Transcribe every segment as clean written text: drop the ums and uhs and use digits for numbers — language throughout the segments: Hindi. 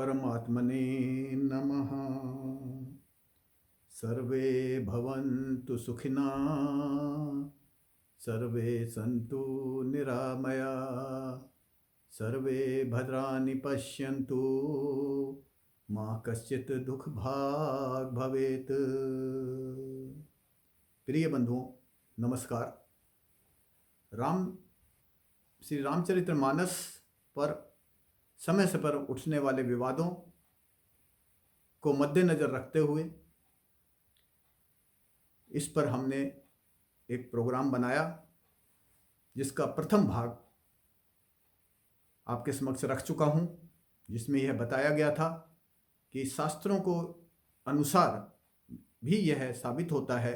परमात्मने नमः। सर्वे भवन्तु सुखिनः, सर्वे सन्तु निरामया, सर्वे भद्राणि पश्यन्तु, मा कश्चित् दुःखभाग् भवेत्। प्रिय बंधुओं, नमस्कार। श्री रामचरितमानस पर समय समय पर उठने वाले विवादों को मद्देनजर रखते हुए इस पर हमने एक प्रोग्राम बनाया, जिसका प्रथम भाग आपके समक्ष रख चुका हूं, जिसमें यह बताया गया था कि शास्त्रों को अनुसार भी यह साबित होता है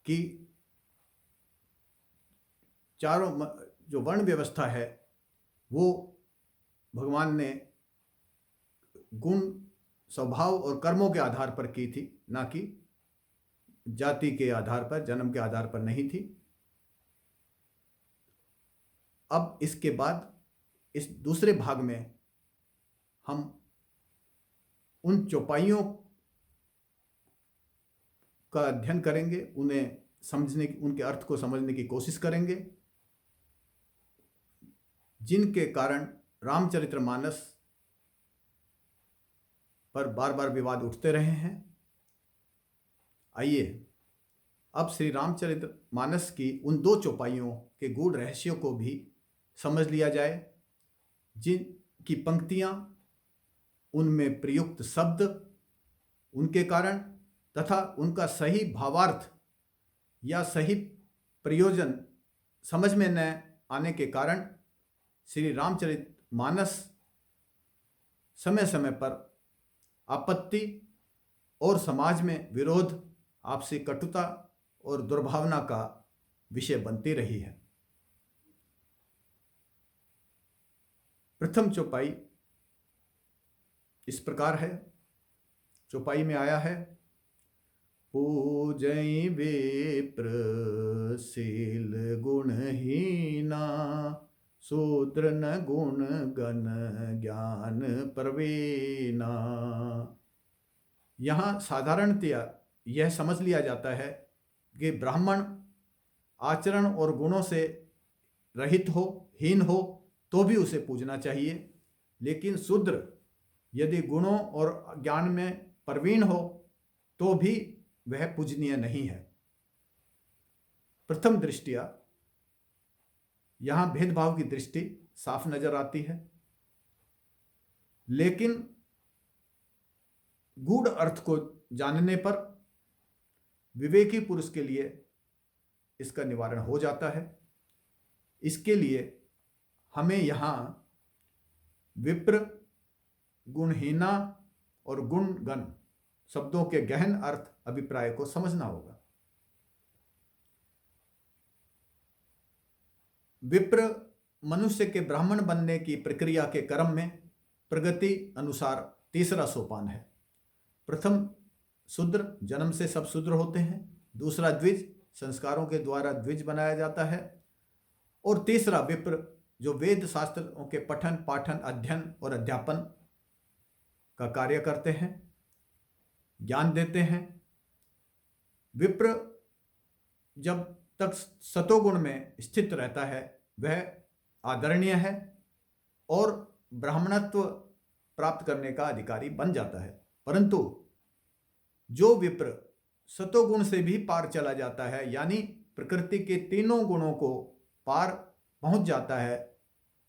कि चारों जो वर्ण व्यवस्था है वो भगवान ने गुण, स्वभाव और कर्मों के आधार पर की थी, ना कि जाति के आधार पर, जन्म के आधार पर नहीं थी। अब इसके बाद इस दूसरे भाग में हम उन चौपाइयों का अध्ययन करेंगे, उन्हें समझने की, उनके अर्थ को समझने की कोशिश करेंगे, जिनके कारण रामचरितमानस पर बार बार विवाद उठते रहे हैं। आइए अब श्री रामचरितमानस की उन दो चौपाइयों के गूढ़ रहस्यों को भी समझ लिया जाए, जिनकी पंक्तियां, उनमें प्रयुक्त शब्द, उनके कारण तथा उनका सही भावार्थ या सही प्रयोजन समझ में न आने के कारण श्री रामचरितमानस समय समय पर आपत्ति और समाज में विरोध, आपसी कटुता और दुर्भावना का विषय बनती रही है। प्रथम चौपाई इस प्रकार है। चौपाई में आया है, पूजई विप्र शील गुणहीना, शूद्र न गुण गण ज्ञान प्रवीणा। यहाँ साधारणतया यह समझ लिया जाता है कि ब्राह्मण आचरण और गुणों से रहित हो, हीन हो, तो भी उसे पूजना चाहिए, लेकिन शूद्र यदि गुणों और ज्ञान में प्रवीण हो तो भी वह पूजनीय नहीं है। प्रथम दृष्टिया यहां भेदभाव की दृष्टि साफ नजर आती है, लेकिन गूढ़ अर्थ को जानने पर विवेकी पुरुष के लिए इसका निवारण हो जाता है। इसके लिए हमें यहां विप्र, गुणहीना और गुणगण शब्दों के गहन अर्थ, अभिप्राय को समझना होगा। विप्र मनुष्य के ब्राह्मण बनने की प्रक्रिया के क्रम में प्रगति अनुसार तीसरा सोपान है। प्रथम शूद्र, जन्म से सब शूद्र होते हैं। दूसरा द्विज, संस्कारों के द्वारा द्विज बनाया जाता है। और तीसरा विप्र, जो वेद शास्त्रों के पठन, पाठन, अध्ययन और अध्यापन का कार्य करते हैं, ज्ञान देते हैं। विप्र जब तक सतोगुण में स्थित रहता है वह आदरणीय है और ब्राह्मणत्व प्राप्त करने का अधिकारी बन जाता है। परंतु जो विप्र सतोगुण से भी पार चला जाता है, यानी प्रकृति के तीनों गुणों को पार पहुंच जाता है,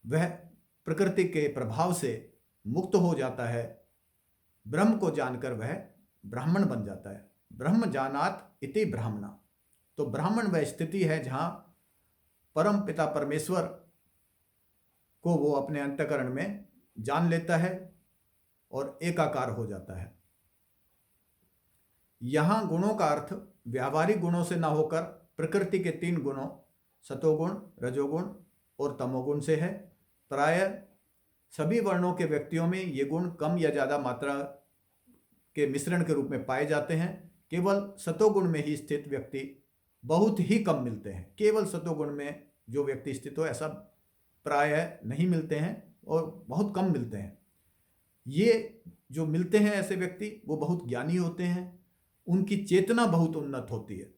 वह प्रकृति के प्रभाव से मुक्त हो जाता है। ब्रह्म को जानकर वह ब्राह्मण बन जाता है। ब्रह्म जानात इति ब्राह्मणा। तो ब्राह्मण वह स्थिति है जहां परम पिता परमेश्वर को वो अपने अंतःकरण में जान लेता है और एकाकार हो जाता है। यहां गुणों का अर्थ व्यावहारिक गुणों से न होकर प्रकृति के तीन गुणों सतोगुण, रजोगुण और तमोगुण से है। प्रायः सभी वर्णों के व्यक्तियों में ये गुण कम या ज्यादा मात्रा के मिश्रण के रूप में पाए जाते हैं। केवल सतोगुण में ही स्थित व्यक्ति बहुत ही कम मिलते हैं। केवल सतोगुण में जो व्यक्ति स्थित हो ऐसा प्रायः नहीं मिलते हैं और बहुत कम मिलते हैं। ये जो मिलते हैं ऐसे व्यक्ति वो बहुत ज्ञानी होते हैं, उनकी चेतना बहुत उन्नत होती है।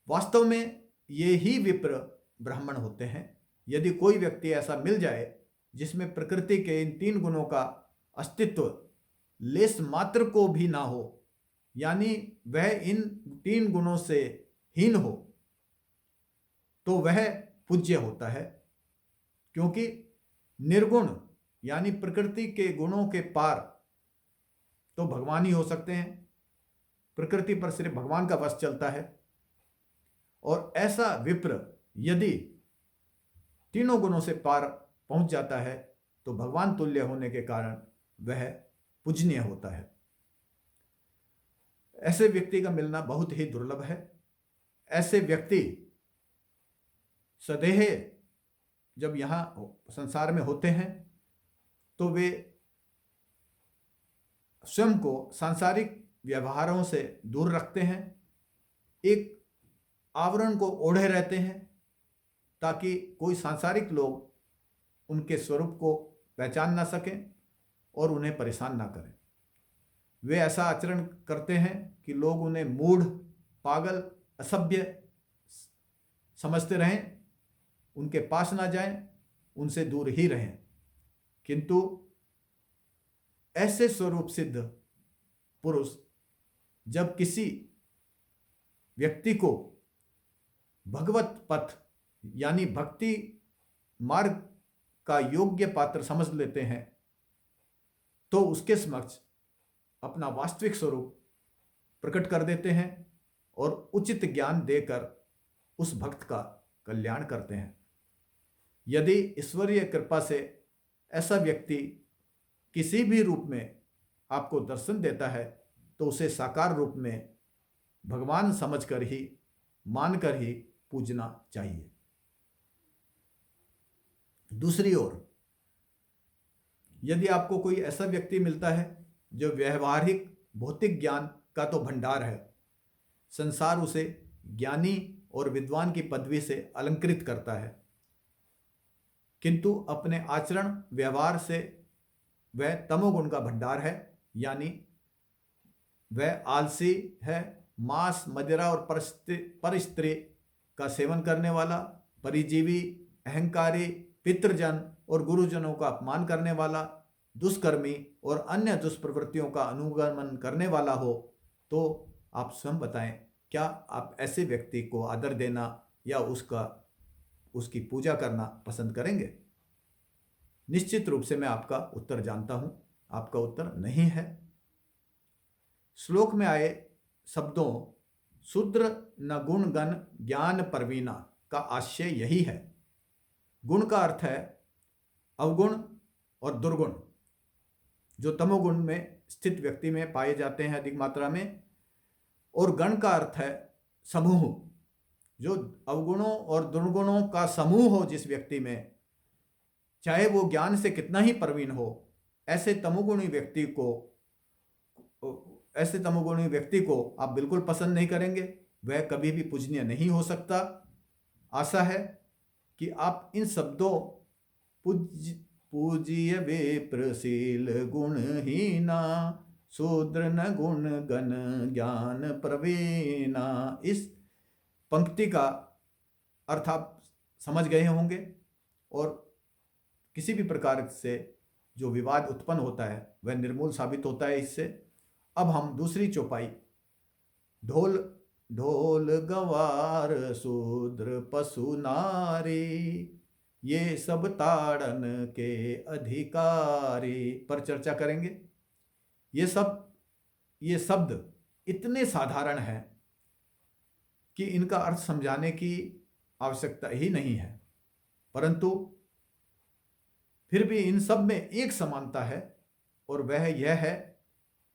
वास्तव में ये ही विप्र ब्राह्मण होते हैं। यदि कोई व्यक्ति ऐसा मिल जाए जिसमें प्रकृति के इन 3 गुणों का अस्तित्व लेस मात्र को भी ना हो, यानी वह इन 3 गुणों से हीन हो, तो वह पूज्य होता है। क्योंकि निर्गुण यानी प्रकृति के गुणों के पार तो भगवान ही हो सकते हैं, प्रकृति पर सिर्फ भगवान का वश चलता है। और ऐसा विप्र यदि तीनों गुणों से पार पहुंच जाता है तो भगवान तुल्य होने के कारण वह पूजनीय होता है। ऐसे व्यक्ति का मिलना बहुत ही दुर्लभ है। ऐसे व्यक्ति सदैह जब यहाँ संसार में होते हैं तो वे स्वयं को सांसारिक व्यवहारों से दूर रखते हैं, एक आवरण को ओढ़े रहते हैं ताकि कोई सांसारिक लोग उनके स्वरूप को पहचान ना सकें और उन्हें परेशान ना करें। वे ऐसा आचरण करते हैं कि लोग उन्हें मूढ़, पागल, असभ्य समझते रहें, उनके पास ना जाएं, उनसे दूर ही रहें। किंतु ऐसे स्वरूप सिद्ध पुरुष जब किसी व्यक्ति को भगवत पथ यानी भक्ति मार्ग का योग्य पात्र समझ लेते हैं तो उसके समक्ष अपना वास्तविक स्वरूप प्रकट कर देते हैं और उचित ज्ञान देकर उस भक्त का कल्याण करते हैं। यदि ईश्वरीय कृपा से ऐसा व्यक्ति किसी भी रूप में आपको दर्शन देता है तो उसे साकार रूप में भगवान समझकर ही, मानकर ही पूजना चाहिए। दूसरी ओर यदि आपको कोई ऐसा व्यक्ति मिलता है जो व्यवहारिक भौतिक ज्ञान का तो भंडार है, संसार उसे ज्ञानी और विद्वान की पदवी से अलंकृत करता है, किंतु अपने आचरण व्यवहार से वह तमोगुण का भंडार है, यानी वह आलसी है, मांस, मदिरा और परस्त्री का सेवन करने वाला, परिजीवी, अहंकारी, पितृजन और गुरुजनों का अपमान करने वाला, दुष्कर्मी और अन्य दुष्प्रवृत्तियों का अनुगमन करने वाला हो, तो आप स्वयं बताएं, क्या आप ऐसे व्यक्ति को आदर देना या उसकी पूजा करना पसंद करेंगे? निश्चित रूप से मैं आपका उत्तर जानता हूं, आपका उत्तर नहीं है। श्लोक में आए शब्दों शूद्र न गुण गण ज्ञान परवीना का आशय यही है। गुण का अर्थ है अवगुण और दुर्गुण, जो तमोगुण में स्थित व्यक्ति में पाए जाते हैं अधिक मात्रा में, और गण का अर्थ है समूह, जो अवगुणों और दुर्गुणों का समूह हो जिस व्यक्ति में, चाहे वो ज्ञान से कितना ही प्रवीण हो, ऐसे तमोगुणी व्यक्ति को आप बिल्कुल पसंद नहीं करेंगे, वह कभी भी पूजनीय नहीं हो सकता। आशा है कि आप इन शब्दों पूज्य विप्रशील गुणहीना शूद्र न गुण गण ज्ञान प्रवीणा, इस पंक्ति का अर्थ आप समझ गए होंगे और किसी भी प्रकार से जो विवाद उत्पन्न होता है वह निर्मूल साबित होता है इससे। अब हम दूसरी चौपाई, ढोल ढोल गवार शूद्र पशु नारी ये सब ताड़न के अधिकारी पर चर्चा करेंगे। ये शब्द इतने साधारण हैं कि इनका अर्थ समझाने की आवश्यकता ही नहीं है, परंतु फिर भी इन सब में एक समानता है और वह यह है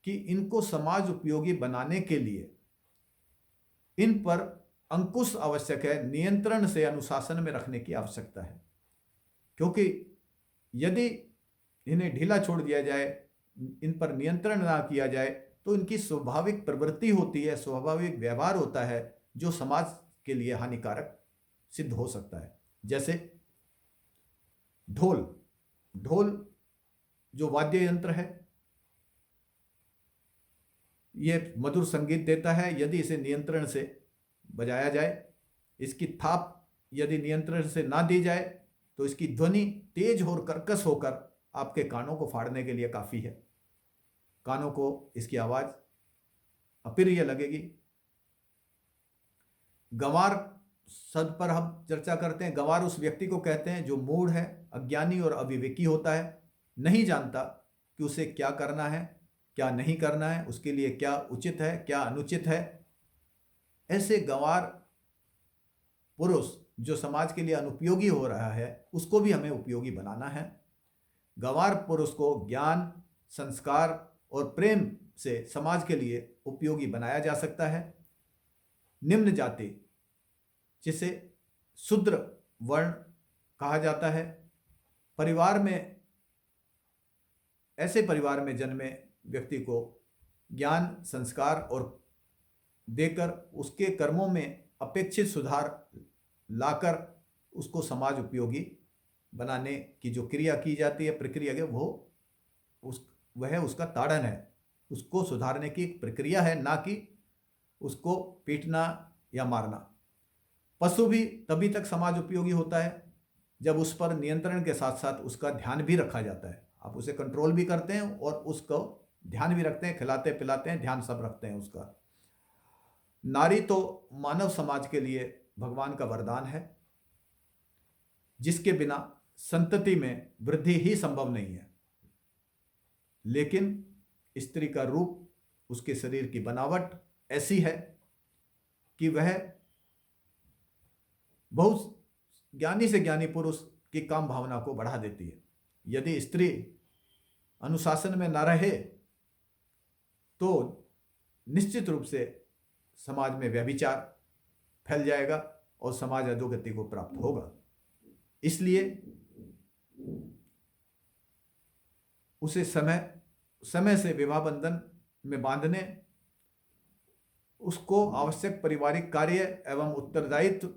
कि इनको समाज उपयोगी बनाने के लिए इन पर अंकुश आवश्यक है, नियंत्रण से अनुशासन में रखने की आवश्यकता है। क्योंकि यदि इन्हें ढीला छोड़ दिया जाए, इन पर नियंत्रण ना किया जाए, तो इनकी स्वाभाविक प्रवृत्ति होती है, स्वाभाविक व्यवहार होता है जो समाज के लिए हानिकारक सिद्ध हो सकता है। जैसे ढोल जो वाद्य यंत्र है ये मधुर संगीत देता है यदि इसे नियंत्रण से बजाया जाए। इसकी थाप यदि नियंत्रण से ना दी जाए तो इसकी ध्वनि तेज और कर्कश होकर आपके कानों को फाड़ने के लिए काफ़ी है। कानों को इसकी आवाज़ अप्रिय लगेगी। गंवार शब्द पर हम चर्चा करते हैं। गंवार उस व्यक्ति को कहते हैं जो मूढ़ है, अज्ञानी और अविवेकी होता है, नहीं जानता कि उसे क्या करना है, क्या नहीं करना है, उसके लिए क्या उचित है, क्या अनुचित है। ऐसे गंवार पुरुष जो समाज के लिए अनुपयोगी हो रहा है उसको भी हमें उपयोगी बनाना है। गंवार पुरुष को ज्ञान, संस्कार और प्रेम से समाज के लिए उपयोगी बनाया जा सकता है। निम्न जाति जिसे शूद्र वर्ण कहा जाता है, परिवार में ऐसे परिवार में जन्मे व्यक्ति को ज्ञान, संस्कार और देकर उसके कर्मों में अपेक्षित सुधार लाकर उसको समाज उपयोगी बनाने की जो क्रिया की जाती है, प्रक्रिया है, वह उसका ताड़न है। उसको सुधारने की एक प्रक्रिया है, ना कि उसको पीटना या मारना। पशु भी तभी तक समाज उपयोगी होता है जब उस पर नियंत्रण के साथ साथ उसका ध्यान भी रखा जाता है। आप उसे कंट्रोल भी करते हैं और उसको ध्यान भी रखते हैं, खिलाते पिलाते हैं, ध्यान सब रखते हैं उसका। नारी तो मानव समाज के लिए भगवान का वरदान है, जिसके बिना संतति में वृद्धि ही संभव नहीं है। लेकिन स्त्री का रूप, उसके शरीर की बनावट ऐसी है कि वह बहुत ज्ञानी से ज्ञानी पुरुष की काम भावना को बढ़ा देती है। यदि स्त्री अनुशासन में न रहे तो निश्चित रूप से समाज में व्यभिचार फैल जाएगा और समाज अधोगति को प्राप्त होगा। इसलिए उसे समय से विवाह बंधन में बांधने, उसको आवश्यक पारिवारिक कार्य एवं उत्तरदायित्व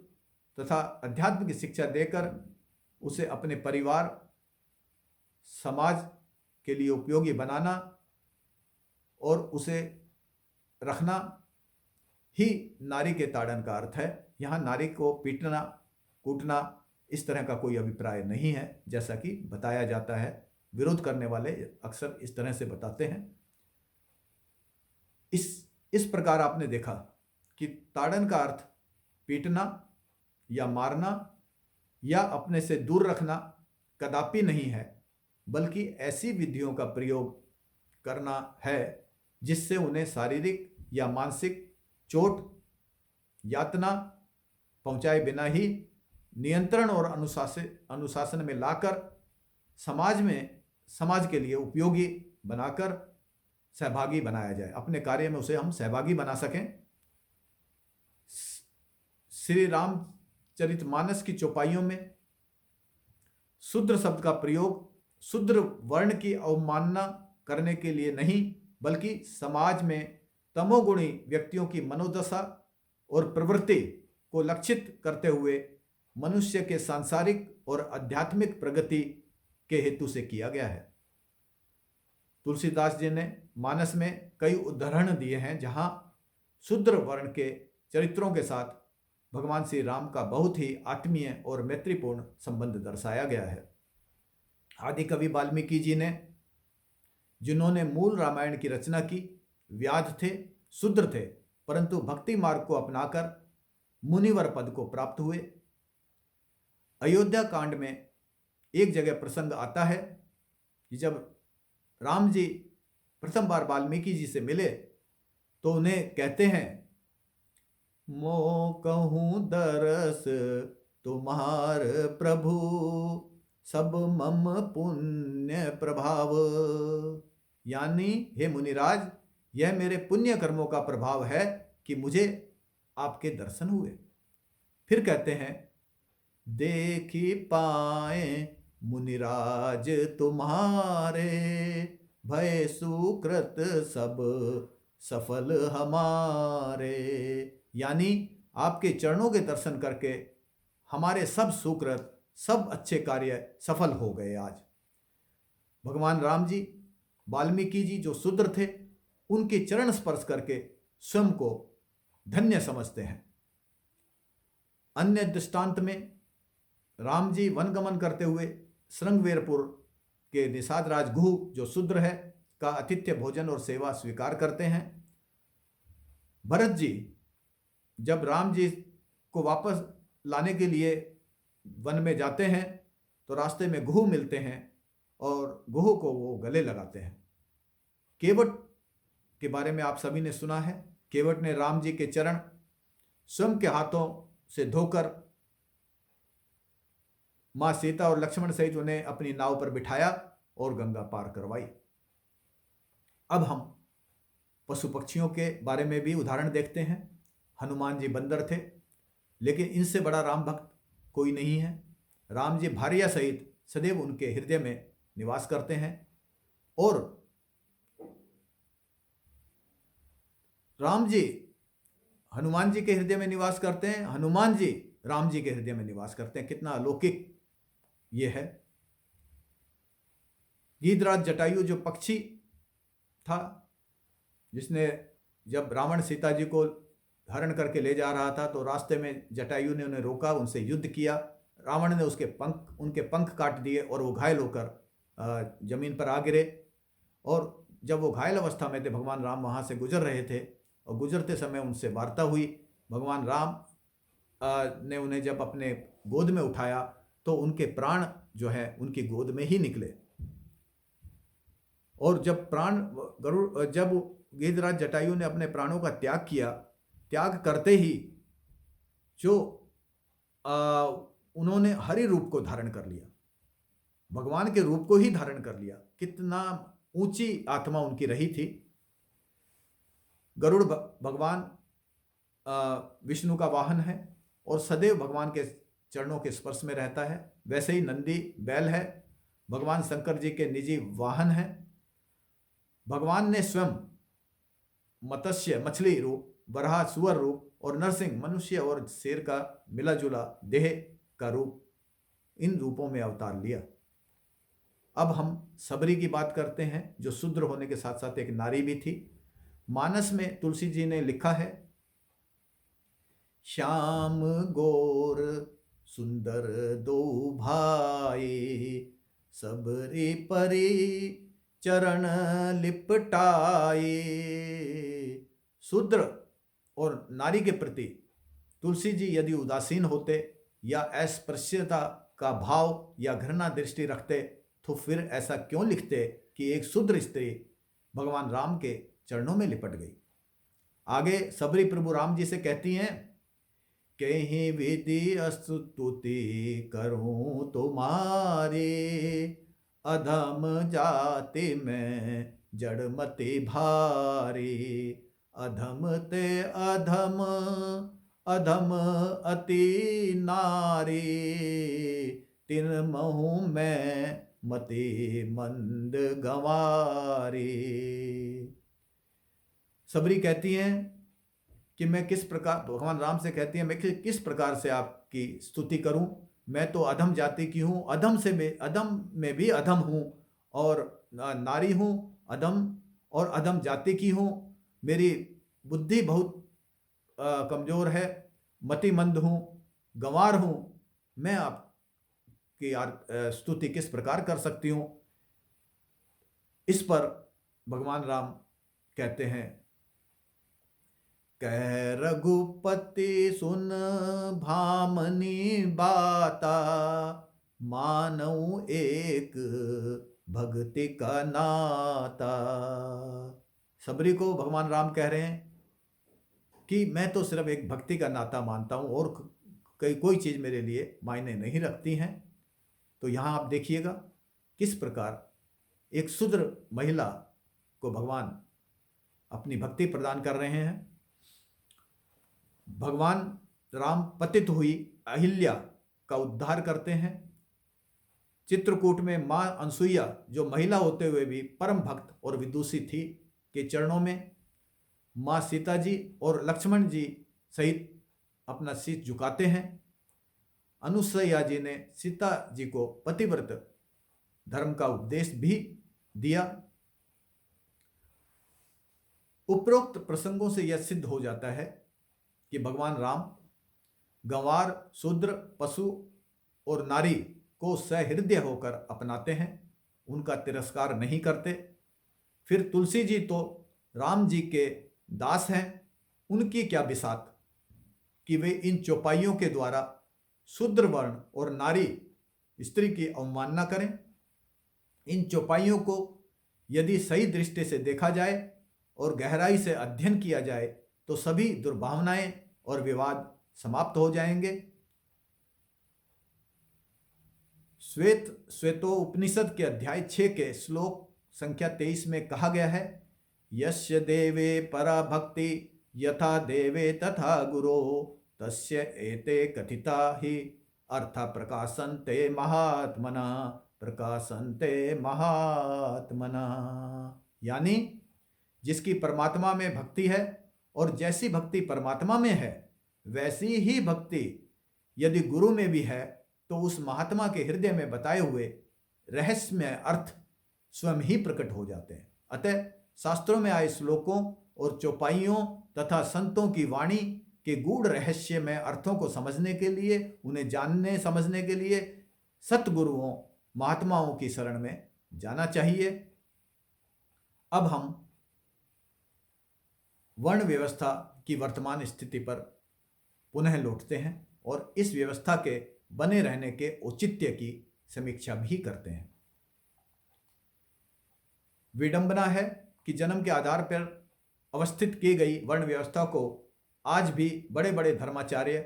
तथा अध्यात्म की शिक्षा देकर उसे अपने परिवार, समाज के लिए उपयोगी बनाना और उसे रखना ही नारी के ताड़न का अर्थ है। यहाँ नारी को पीटना, कूटना इस तरह का कोई अभिप्राय नहीं है, जैसा कि बताया जाता है। विरोध करने वाले अक्सर इस तरह से बताते हैं। इस प्रकार आपने देखा कि ताड़न का अर्थ पीटना या मारना या अपने से दूर रखना कदापि नहीं है, बल्कि ऐसी विधियों का प्रयोग करना है जिससे उन्हें शारीरिक या मानसिक चोट, यातना पहुंचाए बिना ही नियंत्रण और अनुशासन में लाकर समाज के लिए उपयोगी बनाकर सहभागी बनाया जाए। अपने कार्य में उसे हम सहभागी बना सकें। श्री रामचरितमानस की चौपाइयों में शूद्र शब्द का प्रयोग शूद्र वर्ण की अवमानना करने के लिए नहीं, बल्कि समाज में तमोगुणी व्यक्तियों की मनोदशा और प्रवृत्ति को लक्षित करते हुए मनुष्य के सांसारिक और आध्यात्मिक प्रगति के हेतु से किया गया है। तुलसीदास जी ने मानस में कई उदाहरण दिए हैं जहां शूद्र वर्ण के चरित्रों के साथ भगवान श्री राम का बहुत ही आत्मीय और मैत्रीपूर्ण संबंध दर्शाया गया है। आदि कवि वाल्मीकि जी ने, जिन्होंने मूल रामायण की रचना की, व्याध थे, शूद्र थे, परंतु भक्ति मार्ग को अपनाकर मुनिवर पद को प्राप्त हुए। अयोध्या कांड में एक जगह प्रसंग आता है कि जब राम जी प्रथम बार वाल्मीकि जी से मिले तो उन्हें कहते हैं, मो कहूँ दरस तुम्हार प्रभु, सब मम पुण्य प्रभाव। यानी हे मुनिराज, यह मेरे पुण्य कर्मों का प्रभाव है कि मुझे आपके दर्शन हुए। फिर कहते हैं, देखी पाए मुनिराज तुम्हारे, भय सुकृत सब सफल हमारे। यानी आपके चरणों के दर्शन करके हमारे सब सुकृत, सब अच्छे कार्य सफल हो गए आज। भगवान राम जी, वाल्मीकि जी जो शूद्र थे, उनके चरण स्पर्श करके स्वयं को धन्य समझते हैं। अन्य दृष्टांत में राम जी वनगमन करते हुए श्रृंगवेरपुर के निषाद राज गुह जो शूद्र है का आतिथ्य भोजन और सेवा स्वीकार करते हैं। भरत जी जब राम जी को वापस लाने के लिए वन में जाते हैं तो रास्ते में गुह मिलते हैं और गुह को वो गले लगाते हैं। केवट के बारे में आप सभी ने सुना है। केवट ने राम जी के चरण स्वयं के हाथों से धोकर मां सीता और लक्ष्मण सहित उन्हें अपनी नाव पर बिठाया और गंगा पार करवाई। अब हम पशु पक्षियों के बारे में भी उदाहरण देखते हैं। हनुमान जी बंदर थे, लेकिन इनसे बड़ा राम भक्त कोई नहीं है। राम जी भार्या सहित सदैव उनके हृदय में निवास करते हैं और राम जी हनुमान जी के हृदय में निवास करते हैं, हनुमान जी राम जी के हृदय में निवास करते हैं। कितना अलौकिक ये है। गीधराज जटायु जो पक्षी था, जिसने जब रावण सीता जी को हरण करके ले जा रहा था तो रास्ते में जटायु ने उन्हें रोका, उनसे युद्ध किया। रावण ने उनके पंख काट दिए और वो घायल होकर जमीन पर आ गिरे। और जब वो घायल अवस्था में थे, भगवान राम वहाँ से गुजर रहे थे और गुजरते समय उनसे वार्ता हुई। भगवान राम ने उन्हें जब अपने गोद में उठाया तो उनके प्राण जो है उनकी गोद में ही निकले। और जब गीधराज जटायु ने अपने प्राणों का त्याग किया, त्याग करते ही जो उन्होंने हरि रूप को धारण कर लिया, भगवान के रूप को ही धारण कर लिया। कितना ऊंची आत्मा उनकी रही थी। गरुड़ भगवान विष्णु का वाहन है और सदैव भगवान के चरणों के स्पर्श में रहता है। वैसे ही नंदी बैल है, भगवान शंकर जी के निजी वाहन है। भगवान ने स्वयं मत्स्य मछली रूप, वराह सुअर रूप और नरसिंह मनुष्य और शेर का मिला जुला देह का रूप, इन रूपों में अवतार लिया। अब हम सबरी की बात करते हैं, जो शूद्र होने के साथ साथ एक नारी भी थी। मानस में तुलसी जी ने लिखा है, श्याम गोर सुंदर दो भाई, सबरी परी चरण लिपटाए। शूद्र और नारी के प्रति तुलसी जी यदि उदासीन होते या अस्पृश्यता का भाव या घृणा दृष्टि रखते तो फिर ऐसा क्यों लिखते कि एक शूद्र स्त्री भगवान राम के चरणों में लिपट गई। आगे सबरी प्रभु राम जी से कहती हैं, कहीं विधि स्तुति करूं तुम्हारी, अधम जाति में जड़मति भारी, अधम ते अधम अधम अति नारी, तिन महु में मति मंद गंवारी। सबरी कहती हैं कि मैं किस प्रकार, भगवान राम से कहती हैं, मैं किस प्रकार से आपकी स्तुति करूं। मैं तो अधम जाति की हूं, अधम में भी अधम हूं और नारी हूं, अधम और अधम जाति की हूं। मेरी बुद्धि बहुत कमजोर है, मतिमंद हूं, गंवार हूं। मैं आपकी स्तुति किस प्रकार कर सकती हूं। इस पर भगवान राम कहते हैं, कह रघुपति सुन भामनी बाता, मानऊ एक भक्ति का नाता। सबरी को भगवान राम कह रहे हैं कि मैं तो सिर्फ एक भक्ति का नाता मानता हूं और कोई चीज मेरे लिए मायने नहीं रखती हैं। तो यहां आप देखिएगा किस प्रकार एक शूद्र महिला को भगवान अपनी भक्ति प्रदान कर रहे हैं। भगवान राम पतित हुई अहिल्या का उद्धार करते हैं। चित्रकूट में मां अनसुईया जो महिला होते हुए भी परम भक्त और विदुषी थी, के चरणों में मां सीता जी और लक्ष्मण जी सहित अपना शीश झुकाते हैं। अनुसुईया जी ने सीता जी को पतिव्रत धर्म का उपदेश भी दिया। उपरोक्त प्रसंगों से यह सिद्ध हो जाता है कि भगवान राम गंवार, शूद्र, पशु और नारी को सहृदय होकर अपनाते हैं, उनका तिरस्कार नहीं करते। फिर तुलसी जी तो राम जी के दास हैं, उनकी क्या बिसात कि वे इन चौपाइयों के द्वारा शूद्र वर्ण और नारी स्त्री की अवमानना करें। इन चौपाइयों को यदि सही दृष्टि से देखा जाए और गहराई से अध्ययन किया जाए तो सभी दुर्भावनाएं और विवाद समाप्त हो जाएंगे। श्वेतोपनिषद के अध्याय 6 के श्लोक संख्या 23 में कहा गया है, यस्य देवे परा भक्ति यथा देवे तथा गुरो तस्य एते कथिता ही अर्थ प्रकाशन्ते महात्मना प्रकाशन्ते महात्मना। यानी जिसकी परमात्मा में भक्ति है और जैसी भक्ति परमात्मा में है वैसी ही भक्ति यदि गुरु में भी है तो उस महात्मा के हृदय में बताए हुए रहस्यमय अर्थ स्वयं ही प्रकट हो जाते हैं। अतः शास्त्रों में आए श्लोकों और चौपाइयों तथा संतों की वाणी के गूढ़ रहस्यमय अर्थों को समझने के लिए, उन्हें जानने समझने के लिए सतगुरुओं महात्माओं की शरण में जाना चाहिए। अब हम वर्ण व्यवस्था की वर्तमान स्थिति पर पुनः लौटते हैं और इस व्यवस्था के बने रहने के औचित्य की समीक्षा भी करते हैं। विडंबना है कि जन्म के आधार पर अवस्थित की गई वर्ण व्यवस्था को आज भी बड़े बड़े धर्माचार्य,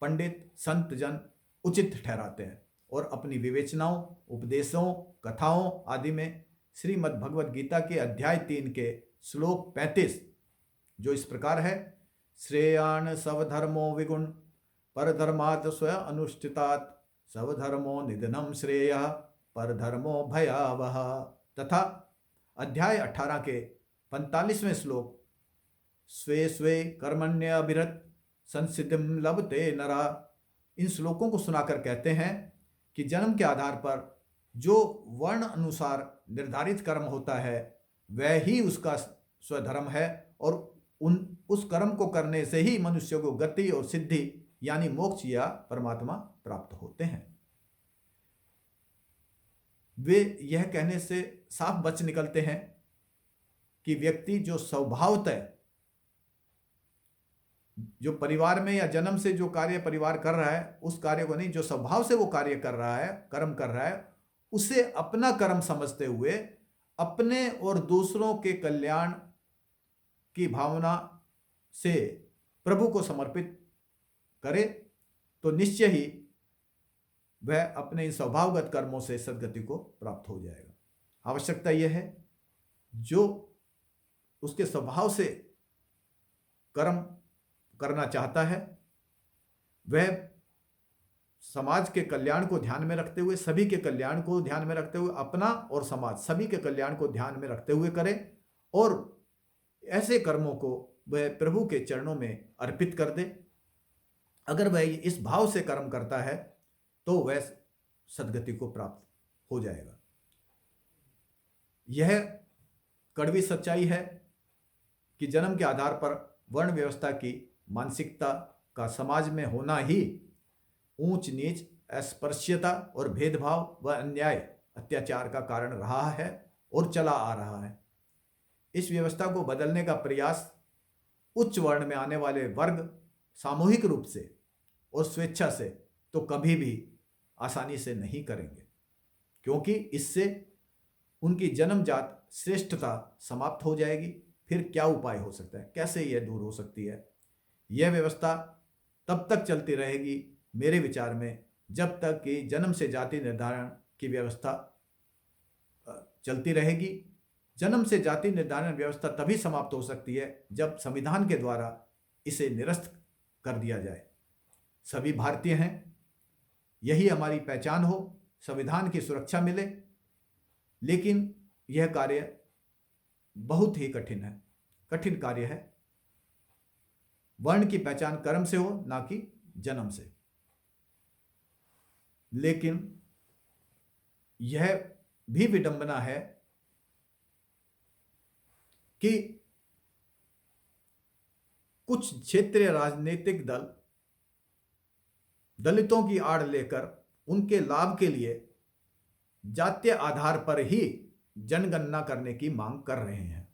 पंडित, संत जन उचित ठहराते हैं और अपनी विवेचनाओं, उपदेशों, कथाओं आदि में श्रीमद् भगवद गीता के अध्याय 3 के श्लोक 35 जो इस प्रकार है, श्रेयान स्वधर्मो विगुण परधर्मात् स्व अनुष्ठितात् स्वधर्मो निधनम श्रेय परधर्मो भयावह, तथा अध्याय 18 के 45वें श्लोक, स्वे स्वे कर्मण्य अभिरत संसिद्धिम लभते नरा। इन श्लोकों को सुनाकर कहते हैं कि जन्म के आधार पर जो वर्ण अनुसार निर्धारित कर्म होता है वह ही उसका स्वधर्म है और उस कर्म को करने से ही मनुष्य को गति और सिद्धि यानी मोक्ष या परमात्मा प्राप्त होते हैं। वे यह कहने से साफ बच निकलते हैं कि व्यक्ति जो स्वभावतः जो परिवार में या जन्म से जो कार्य परिवार कर रहा है उस कार्य को नहीं, जो स्वभाव से वो कार्य कर रहा है, कर्म कर रहा है, उसे अपना कर्म समझते हुए अपने और दूसरों के कल्याण की भावना से प्रभु को समर्पित करे तो निश्चय ही वह अपने इन स्वभावगत कर्मों से सद्गति को प्राप्त हो जाएगा। आवश्यकता यह है जो उसके स्वभाव से कर्म करना चाहता है वह समाज के कल्याण को ध्यान में रखते हुए, सभी के कल्याण को ध्यान में रखते हुए, अपना और समाज सभी के कल्याण को ध्यान में रखते हुए करे और ऐसे कर्मों को वह प्रभु के चरणों में अर्पित कर दे। अगर वह इस भाव से कर्म करता है तो वह सद्गति को प्राप्त हो जाएगा। यह कड़वी सच्चाई है कि जन्म के आधार पर वर्ण व्यवस्था की मानसिकता का समाज में होना ही ऊंच नीच, अस्पृश्यता और भेदभाव व अन्याय अत्याचार का कारण रहा है और चला आ रहा है। इस व्यवस्था को बदलने का प्रयास उच्च वर्ण में आने वाले वर्ग सामूहिक रूप से और स्वेच्छा से तो कभी भी आसानी से नहीं करेंगे, क्योंकि इससे उनकी जन्मजात श्रेष्ठता समाप्त हो जाएगी। फिर क्या उपाय हो सकता है, कैसे यह दूर हो सकती है? यह व्यवस्था तब तक चलती रहेगी मेरे विचार में जब तक कि जन्म से जाति निर्धारण की व्यवस्था चलती रहेगी। जन्म से जाति निर्धारण व्यवस्था तभी समाप्त हो सकती है जब संविधान के द्वारा इसे निरस्त कर दिया जाए। सभी भारतीय हैं, यही हमारी पहचान हो, संविधान की सुरक्षा मिले, लेकिन यह कार्य बहुत ही कठिन है, कठिन कार्य है। वर्ण की पहचान कर्म से हो, ना कि जन्म से। लेकिन यह भी विडंबना है कि कुछ क्षेत्रीय राजनीतिक दल दलितों की आड़ लेकर उनके लाभ के लिए जातीय आधार पर ही जनगणना करने की मांग कर रहे हैं।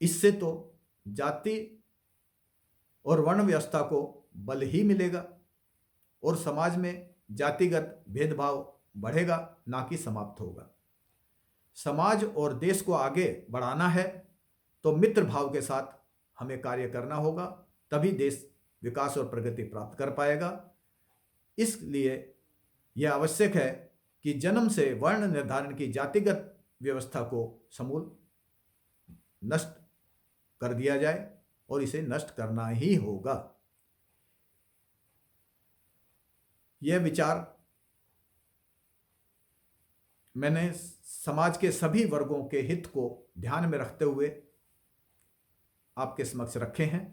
इससे तो जाति और वर्ण व्यवस्था को बल ही मिलेगा और समाज में जातिगत भेदभाव बढ़ेगा, ना कि समाप्त होगा। समाज और देश को आगे बढ़ाना है तो मित्र भाव के साथ हमें कार्य करना होगा, तभी देश विकास और प्रगति प्राप्त कर पाएगा। इसलिए यह आवश्यक है कि जन्म से वर्ण निर्धारण की जातिगत व्यवस्था को समूल नष्ट कर दिया जाए और इसे नष्ट करना ही होगा। यह विचार मैंने समाज के सभी वर्गों के हित को ध्यान में रखते हुए आपके समक्ष रखे हैं,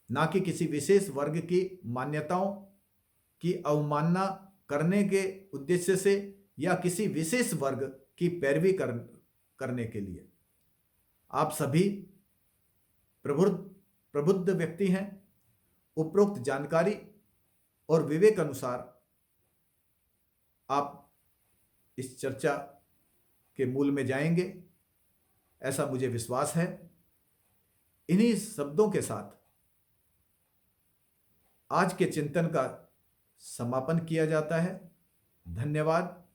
ना कि किसी विशेष वर्ग की मान्यताओं की अवमानना करने के उद्देश्य से या किसी विशेष वर्ग की पैरवी करने के लिए। आप सभी प्रबुद्ध व्यक्ति हैं। उपरोक्त जानकारी और विवेक अनुसार आप इस चर्चा के मूल में जाएंगे, ऐसा मुझे विश्वास है। इन्हीं शब्दों के साथ आज के चिंतन का समापन किया जाता है। धन्यवाद।